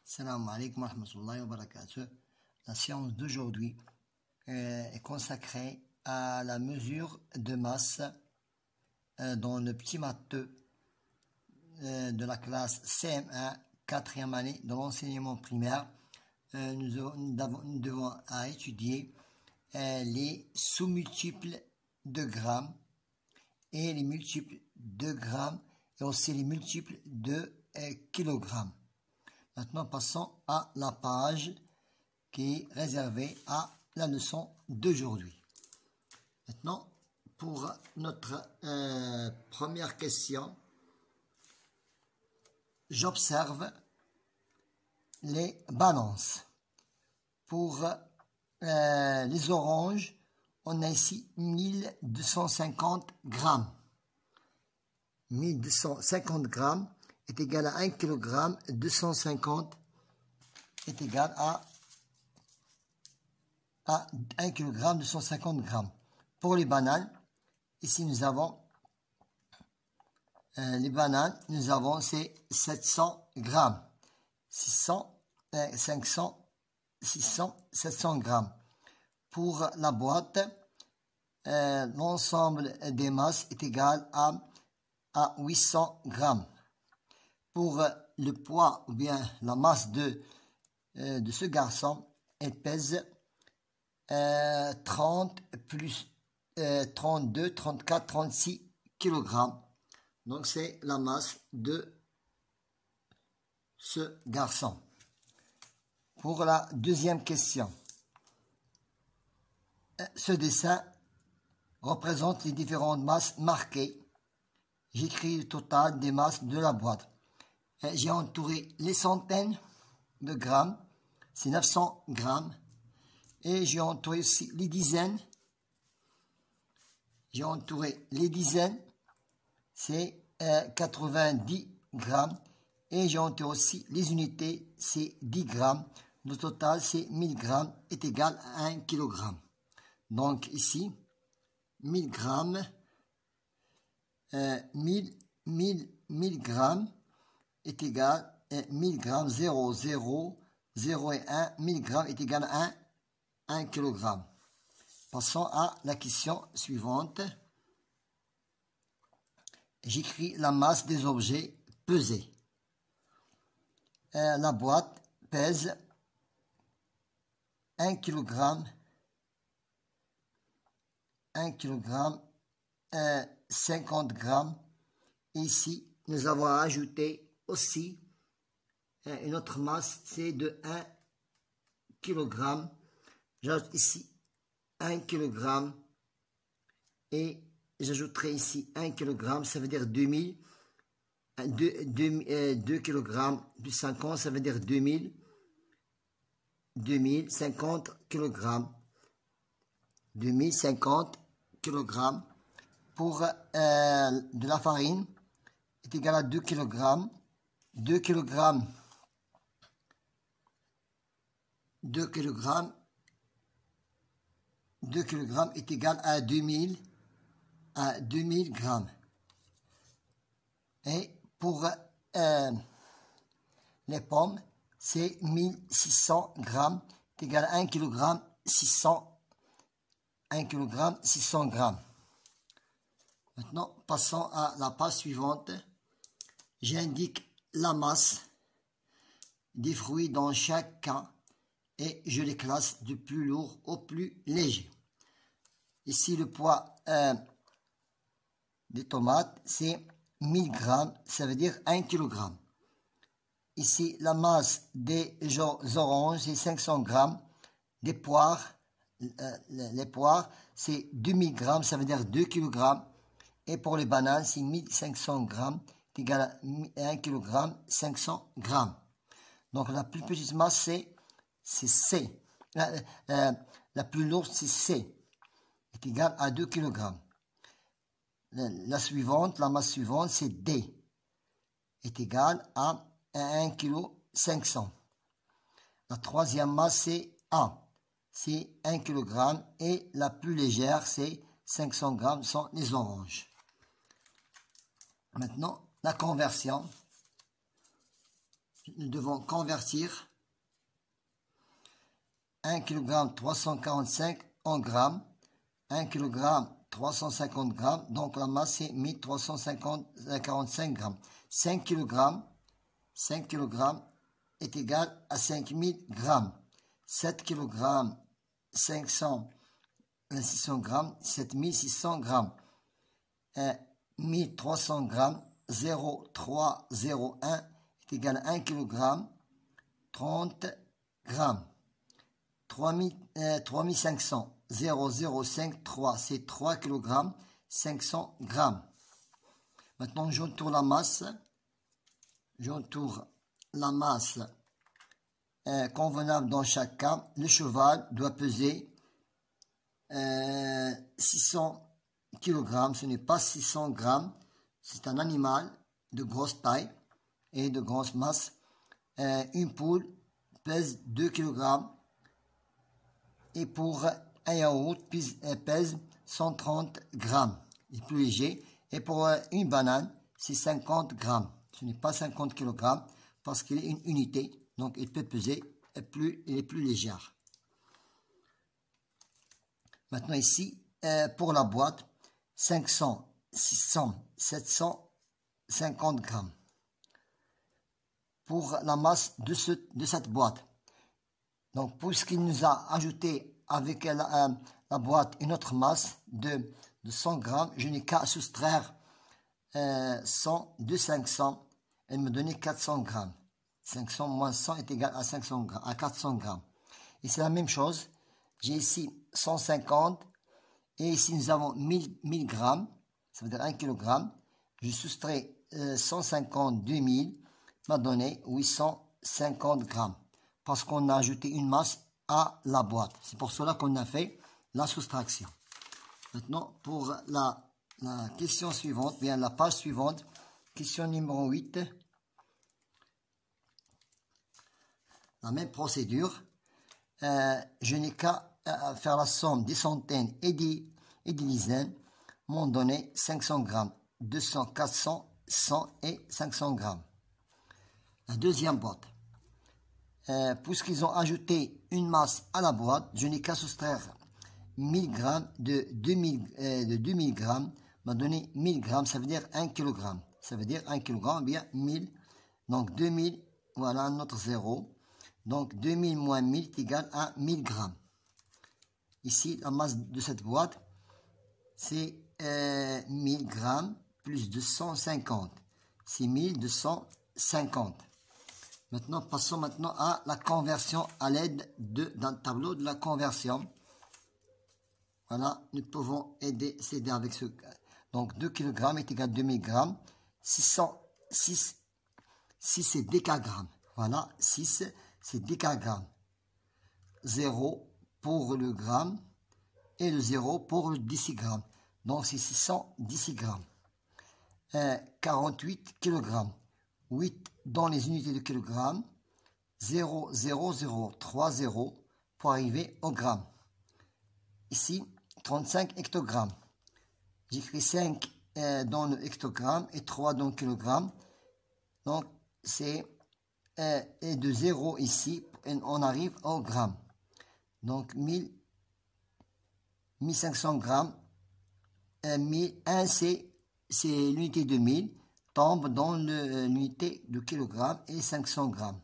Salam alaikum wa rahmatullahi wa barakatuh. La séance d'aujourd'hui est consacrée à la mesure de masse dans le petit maths de la classe CM1, 4e année de l'enseignement primaire. Nous devons étudier les sous-multiples de grammes et les multiples de grammes et aussi les multiples de kilogrammes. Maintenant, passons à la page qui est réservée à la leçon d'aujourd'hui. Maintenant, pour notre première question, j'observe les balances. Pour les oranges, on a ici 1250 grammes. 1250 grammes est égal à 1 kg, 250 est égal à 1 kg, 250 grammes. Pour les bananes, ici nous avons les bananes, nous avons c'est 700 grammes, 700 grammes. Pour la boîte, l'ensemble des masses est égal à 800 grammes. Pour le poids ou bien la masse de ce garçon, elle pèse 30 plus 32, 34, 36 kg. Donc c'est la masse de ce garçon. Pour la deuxième question, ce dessin représente les différentes masses marquées. J'écris le total des masses de la boîte. J'ai entouré les centaines de grammes, c'est 900 grammes. Et j'ai entouré aussi les dizaines. J'ai entouré les dizaines, c'est 90 grammes. Et j'ai entouré aussi les unités, c'est 10 grammes. Le total, c'est 1000 grammes, est égal à 1 kg. Donc ici, 1000 grammes, 1000 grammes est égal à 1000 grammes, 0, 0, 0 et 1, 1000 grammes est égal à 1 kg. Passons à la question suivante. J'écris la masse des objets pesés. La boîte pèse 1 kg, 50 grammes. Ici, nous avons ajouté aussi une autre masse, c'est de 1 kg. J'ajoute ici 1 kg et j'ajouterai ici 1 kg, ça veut dire 2000. 2 kg plus 50, ça veut dire 2000. 2050 kg. 2050 kg. Pour de la farine, est égal à 2 kg. 2 kg. 2 kg. 2 kg est égal à 2000 grammes. Et pour les pommes, c'est 1600 grammes, est égal à 1 kg, 600 grammes. Maintenant, passons à la page suivante. J'indique la masse des fruits dans chaque cas et je les classe du plus lourd au plus léger. Ici, le poids des tomates, c'est 1000 grammes, ça veut dire 1 kg. Ici, la masse des oranges, c'est 500 grammes. Des poires, les poires, c'est 2000 grammes, ça veut dire 2 kg. Et pour les bananes, c'est 1500 grammes, c'est égal à 1 kg, 500 grammes. Donc, la plus petite masse, c'est C. La plus lourde, c'est C, est égal à 2 kg. La masse suivante, c'est D, est égal à 1 kg 500. La troisième masse, c'est A, c'est 1 kg. Et la plus légère, c'est 500 grammes, sont les oranges. Maintenant, la conversion. nous devons convertir 1 kg 345 en grammes, 1 kg 350 grammes, donc la masse c'est 1345 grammes. 5 kg est égal à 5000 grammes. 7 kg 600 grammes, 7600 grammes. 1300 grammes, 0,301 est égal à 1 kg, 30 grammes. 3500, 0,053, c'est 3 kg, 500 grammes. Maintenant, j'entoure la masse. Convenable dans chaque cas. Le cheval doit peser 600 kg. Ce n'est pas 600 grammes. C'est un animal de grosse taille et de grosse masse. Une poule pèse 2 kg. Et pour un yaourt, pèse 130 grammes. Il est plus léger. Et pour une banane, c'est 50 grammes. Ce n'est pas 50 kg parce qu'il est une unité. Donc, il peut peser il est plus léger. Maintenant, ici, pour la boîte, 500, 600, 750 grammes. Pour la masse de cette boîte. Donc, puisqu'il nous a ajouté avec la boîte une autre masse de 100 grammes, je n'ai qu'à soustraire 100 de 500 et me donner 400 grammes. 500 moins 100 est égal à 400 grammes. Et c'est la même chose. J'ai ici 150 et ici nous avons 1000 grammes, ça veut dire 1 kg. Je soustrais 150 de 1000, m'a donné 850 grammes. Parce qu'on a ajouté une masse à la boîte. C'est pour cela qu'on a fait la soustraction. Maintenant, pour la question suivante, bien la page suivante, question numéro 8. La même procédure. Je n'ai qu'à faire la somme des centaines et des dizaines. M'ont donné 500 grammes, 200, 400, 100 et 500 grammes. La deuxième boîte. Puisqu'ils ont ajouté une masse à la boîte, je n'ai qu'à soustraire 1000 grammes de 2000 grammes, m'a donné 1000 grammes, ça veut dire 1 kg. Ça veut dire 1 kg, bien 1000. Donc 2000, voilà notre zéro. Donc 2000 moins 1000 est égal à 1000 grammes. Ici, la masse de cette boîte, c'est 1000 grammes plus 250. C'est 1250. Maintenant, passons maintenant à la conversion à l'aide d'un tableau de la conversion. Voilà, nous pouvons s'aider avec ce. Donc, 2 kg est égal à 2000 grammes. 6 c'est décagrammes. Voilà, 6 c'est décagrammes. 0 pour le gramme et le 0 pour le décigramme. Donc, c'est 610 grammes. 48 kg. 8 dans les unités de kilogramme. 0,0030 pour arriver au gramme. Ici, 35 hectogrammes. J'écris 5 dans le hectogramme et 3 dans le kilogramme. Donc, c'est et de 0 ici, on arrive au gramme. Donc, 1500 grammes. 1, c'est l'unité de 1000, tombe dans l'unité de kilogramme et 500 grammes.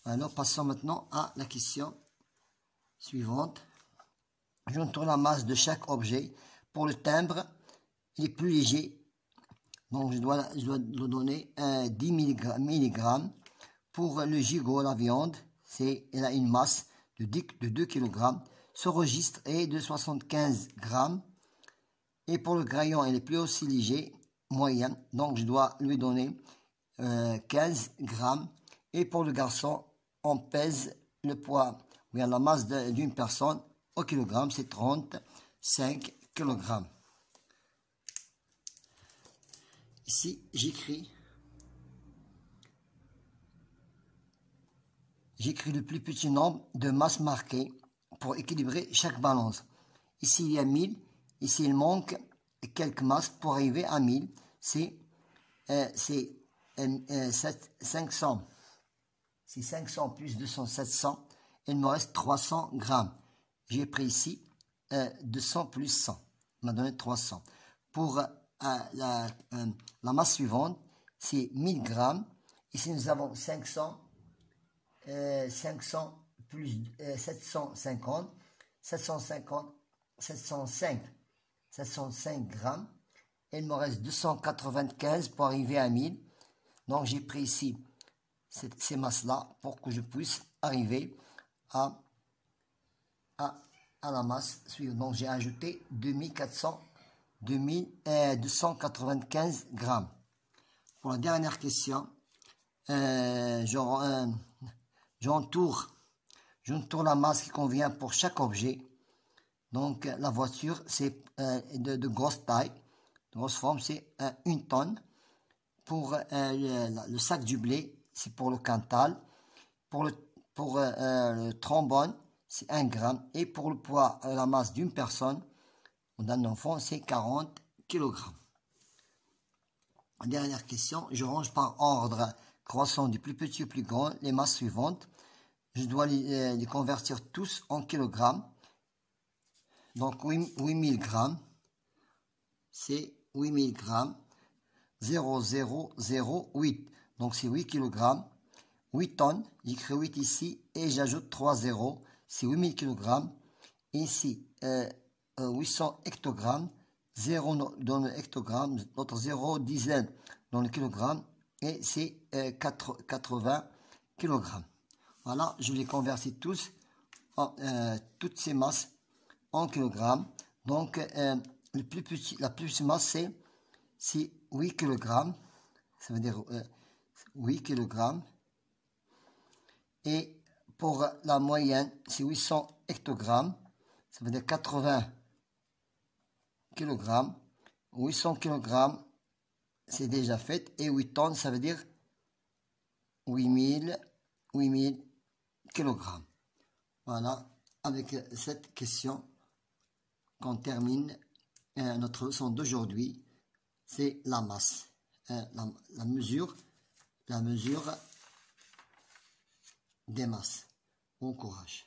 Alors, passons maintenant à la question suivante. J'entoure la masse de chaque objet. Pour le timbre, il est plus léger. Donc, je dois le donner 10 mg. Pour le gigot, la viande, elle a une masse de 2 kg. Ce registre est de 75 grammes. Et pour le graillon, il est plus aussi léger, moyen. Donc, je dois lui donner 15 grammes. Et pour le garçon, on pèse le poids, ou bien la masse d'une personne au kilogramme, c'est 35 kg. Ici, j'écris le plus petit nombre de masses marquées pour équilibrer chaque balance. Ici, il y a 1000. Ici, il manque quelques masses pour arriver à 1000. C'est 500. c'est 500 plus 200, 700. Il me reste 300 grammes. J'ai pris ici 200 plus 100. Il m'a donné 300. Pour la masse suivante, c'est 1000 grammes. Ici, nous avons 500 plus 750, 705 grammes. Il me reste 295 pour arriver à 1000. Donc, j'ai pris ici ces masses-là pour que je puisse arriver à la masse suivante. Donc, j'ai ajouté 295 grammes. Pour la dernière question, j'entoure la masse qui convient pour chaque objet. Donc, la voiture, c'est de grosse taille, de grosse forme, c'est 1 tonne. Pour le sac du blé, c'est pour le quintal. Pour le trombone, c'est 1 gramme. Et pour le poids, la masse d'une personne, d'un enfant, c'est 40 kg. Dernière question, je range par ordre croissant du plus petit au plus grand les masses suivantes. Je dois les convertir tous en kilogrammes. Donc 8000 grammes, c'est 8000 grammes, 0008. Donc c'est 8 kg. 8 tonnes, j'écris 8 ici et j'ajoute 3 zéros, c'est 8000 kg. Ici, 800 hectogrammes, 0 dans le hectogramme, notre 0 dizaine dans le kilogramme, et c'est 80 kg. Voilà, je les convertis tous, toutes ces masses en kilogrammes. Donc, la plus petite masse, c'est 8 kg. Ça veut dire 8 kg. Et pour la moyenne, c'est 800 hectogrammes. Ça veut dire 80 kg. 800 kg, c'est déjà fait. Et 8 tonnes, ça veut dire 8000 kg. Voilà, avec cette question qu'on termine notre leçon d'aujourd'hui. C'est la masse, la mesure des masses. Bon courage.